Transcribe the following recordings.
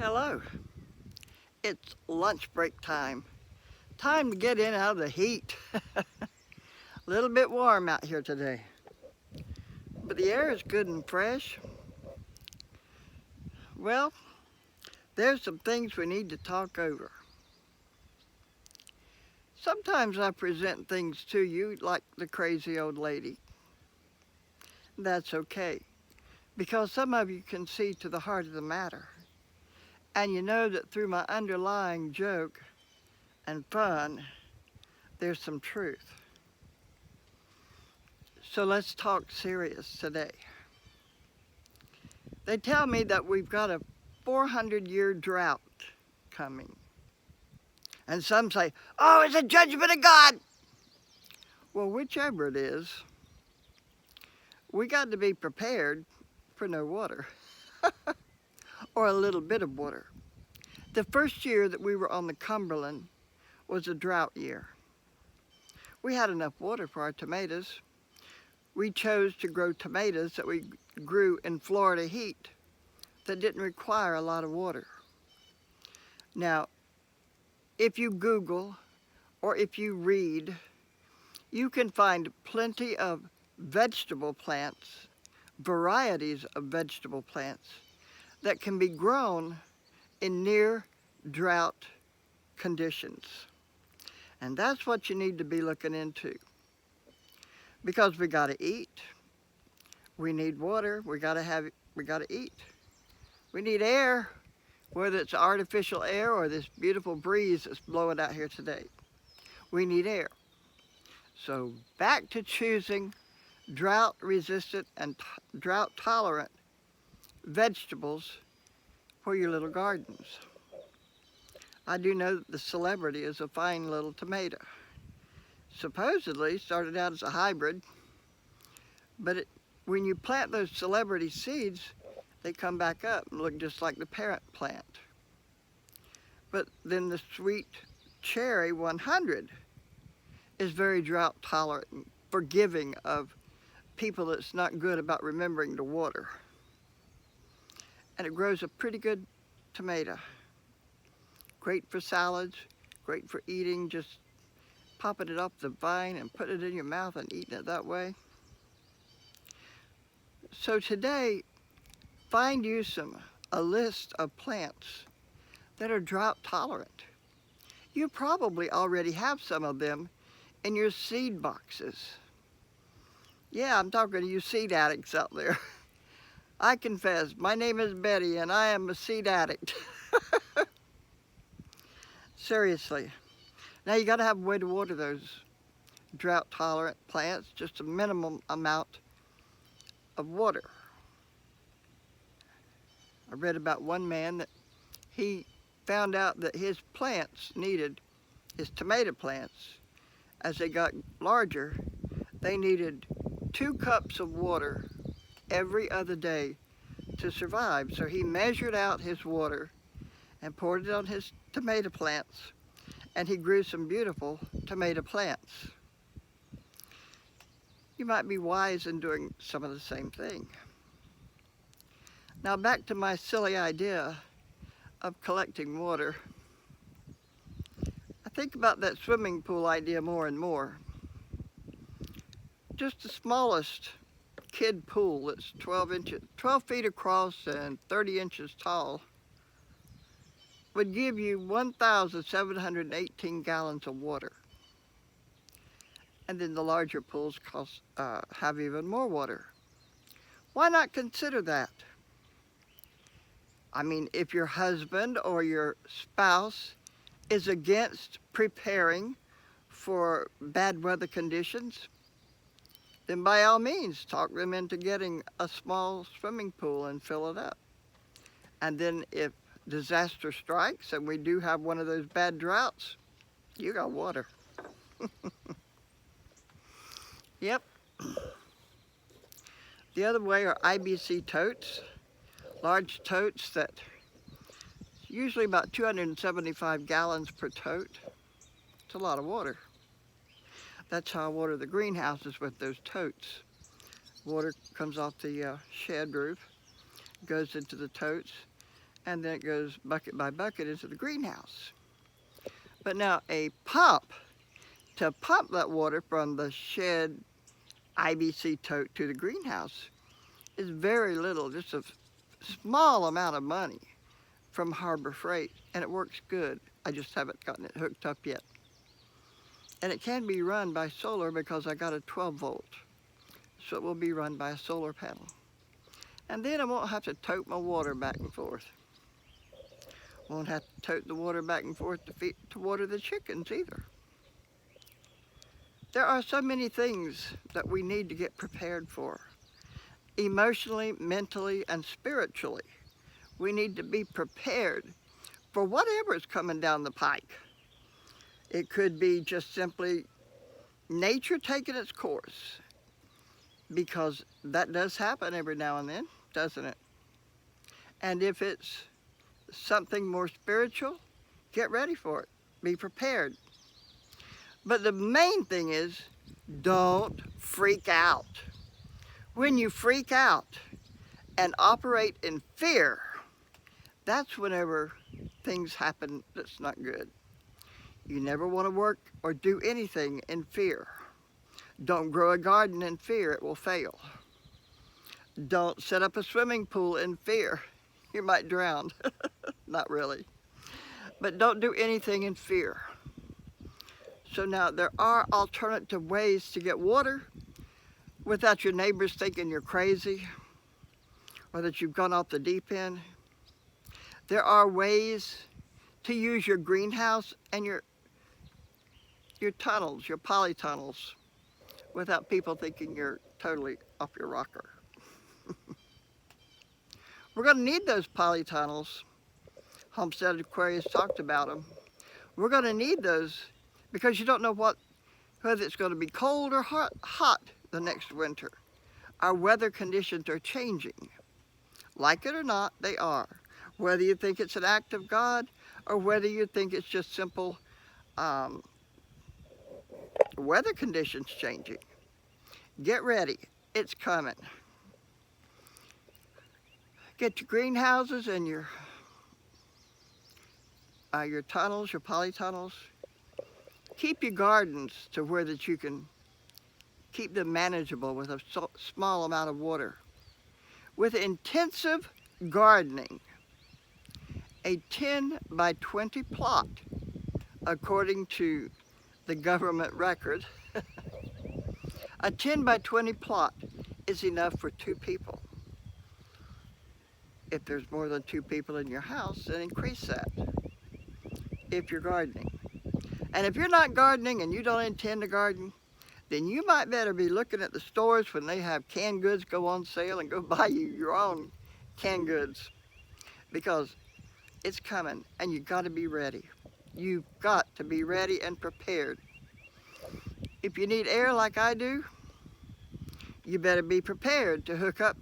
Hello. It's lunch break time. Time to get in out of the heat. A little bit warm out here today. But the air is good and fresh. Well, there's some things we need to talk over. Sometimes I present things to you like the crazy old lady. That's okay, because some of you can see to the heart of the matter. And you know that through my underlying joke and fun, there's some truth. So let's talk serious today. They tell me that we've got a 400-year drought coming. And some say, oh, it's a judgment of God. Well, whichever it is, we got to be prepared for no water or a little bit of water. The first year that we were on the Cumberland was a drought year. We had enough water for our tomatoes. We chose to grow tomatoes that we grew in Florida heat that didn't require a lot of water. Now, if you Google or if you read, you can find plenty of vegetable plants, varieties of vegetable plants that can be grown in near drought conditions. And that's what you need to be looking into. Because we gotta eat, we need water, we gotta eat. We need air, whether it's artificial air or this beautiful breeze that's blowing out here today. We need air. So back to choosing drought-resistant and drought-tolerant vegetables for your little gardens. I do know that the Celebrity is a fine little tomato. Supposedly started out as a hybrid, but when you plant those Celebrity seeds, they come back up and look just like the parent plant. But then the Sweet Cherry 100 is very drought tolerant and forgiving of people that's not good about remembering to water. And it grows a pretty good tomato. Great for salads, great for eating, just popping it off the vine and putting it in your mouth and eating it that way. So today, find you a list of plants that are drought tolerant. You probably already have some of them in your seed boxes. Yeah, I'm talking to you seed addicts out there. I confess, my name is Betty and I am a seed addict. Seriously. Now you gotta have a way to water those drought tolerant plants, just a minimum amount of water. I read about one man that he found out that his plants needed, his tomato plants, as they got larger, they needed 2 cups of water every other day to survive. So he measured out his water and poured it on his tomato plants, and he grew some beautiful tomato plants. You might be wise in doing some of the same thing. Now back to my silly idea of collecting water. I think about that swimming pool idea more and more. Just the smallest kid pool that's 12 feet across and 30 inches tall would give you 1,718 gallons of water. And then the larger pools have even more water. Why not consider that? I mean, if your husband or your spouse is against preparing for bad weather conditions, then by all means, talk them into getting a small swimming pool and fill it up. And then if disaster strikes and we do have one of those bad droughts, you got water. Yep. The other way are IBC totes, large totes that usually about 275 gallons per tote. It's a lot of water. That's how I water the greenhouses, with those totes. Water comes off the shed roof, goes into the totes, and then it goes bucket by bucket into the greenhouse. But now a pump, to pump that water from the shed IBC tote to the greenhouse is very little, just a small amount of money from Harbor Freight, and it works good. I just haven't gotten it hooked up yet. And it can be run by solar because I got a 12 volt. So it will be run by a solar panel. And then I won't have to tote my water back and forth. Won't have to tote the water back and forth to water the chickens either. There are so many things that we need to get prepared for. Emotionally, mentally, and spiritually. We need to be prepared for whatever is coming down the pike. It could be just simply nature taking its course, because that does happen every now and then, doesn't it? And if it's something more spiritual, get ready for it. Be prepared. But the main thing is, don't freak out. When you freak out and operate in fear, that's whenever things happen that's not good. You never want to work or do anything in fear. Don't grow a garden in fear, it will fail. Don't set up a swimming pool in fear. You might drown. Not really. But don't do anything in fear. So now there are alternative ways to get water without your neighbors thinking you're crazy or that you've gone off the deep end. There are ways to use your greenhouse and your tunnels, your polytunnels, without people thinking you're totally off your rocker. We're going to need those polytunnels. Homestead Aquarius talked about them. We're going to need those because you don't know whether it's going to be cold or hot the next winter. Our weather conditions are changing. Like it or not, they are. Whether you think it's an act of God or whether you think it's just simple weather conditions changing. Get ready, it's coming. Get your greenhouses and your tunnels, your polytunnels. Keep your gardens to where that you can keep them manageable with a small amount of water. With intensive gardening, a 10 by 20 plot, according to the government record, a 10 by 20 plot is enough for 2 people. If there's more than 2 people in your house, then increase that if you're gardening. And if you're not gardening and you don't intend to garden, then you might better be looking at the stores when they have canned goods go on sale and go buy you your own canned goods, because it's coming and you've got to be ready. You've got to be ready and prepared. If you need air like I do, you better be prepared to hook up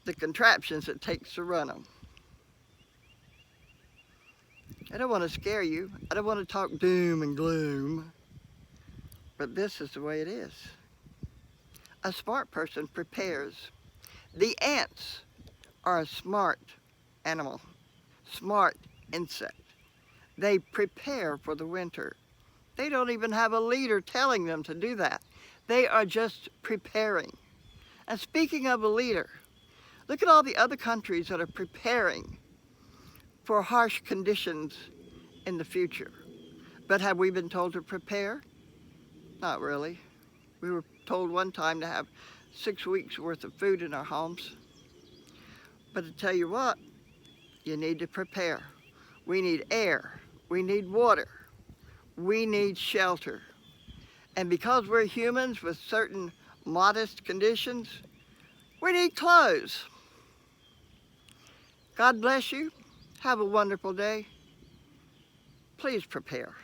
the contraptions it takes to run them. I don't want to scare you. I don't want to talk doom and gloom. But this is the way it is. A smart person prepares. The ants are a smart animal, smart insect. They prepare for the winter. They don't even have a leader telling them to do that. They are just preparing. And speaking of a leader, look at all the other countries that are preparing for harsh conditions in the future. But have we been told to prepare? Not really. We were told one time to have 6 weeks worth of food in our homes. But to tell you what, you need to prepare. We need air. We need water. We need shelter. And because we're humans with certain modest conditions, we need clothes. God bless you. Have a wonderful day. Please prepare.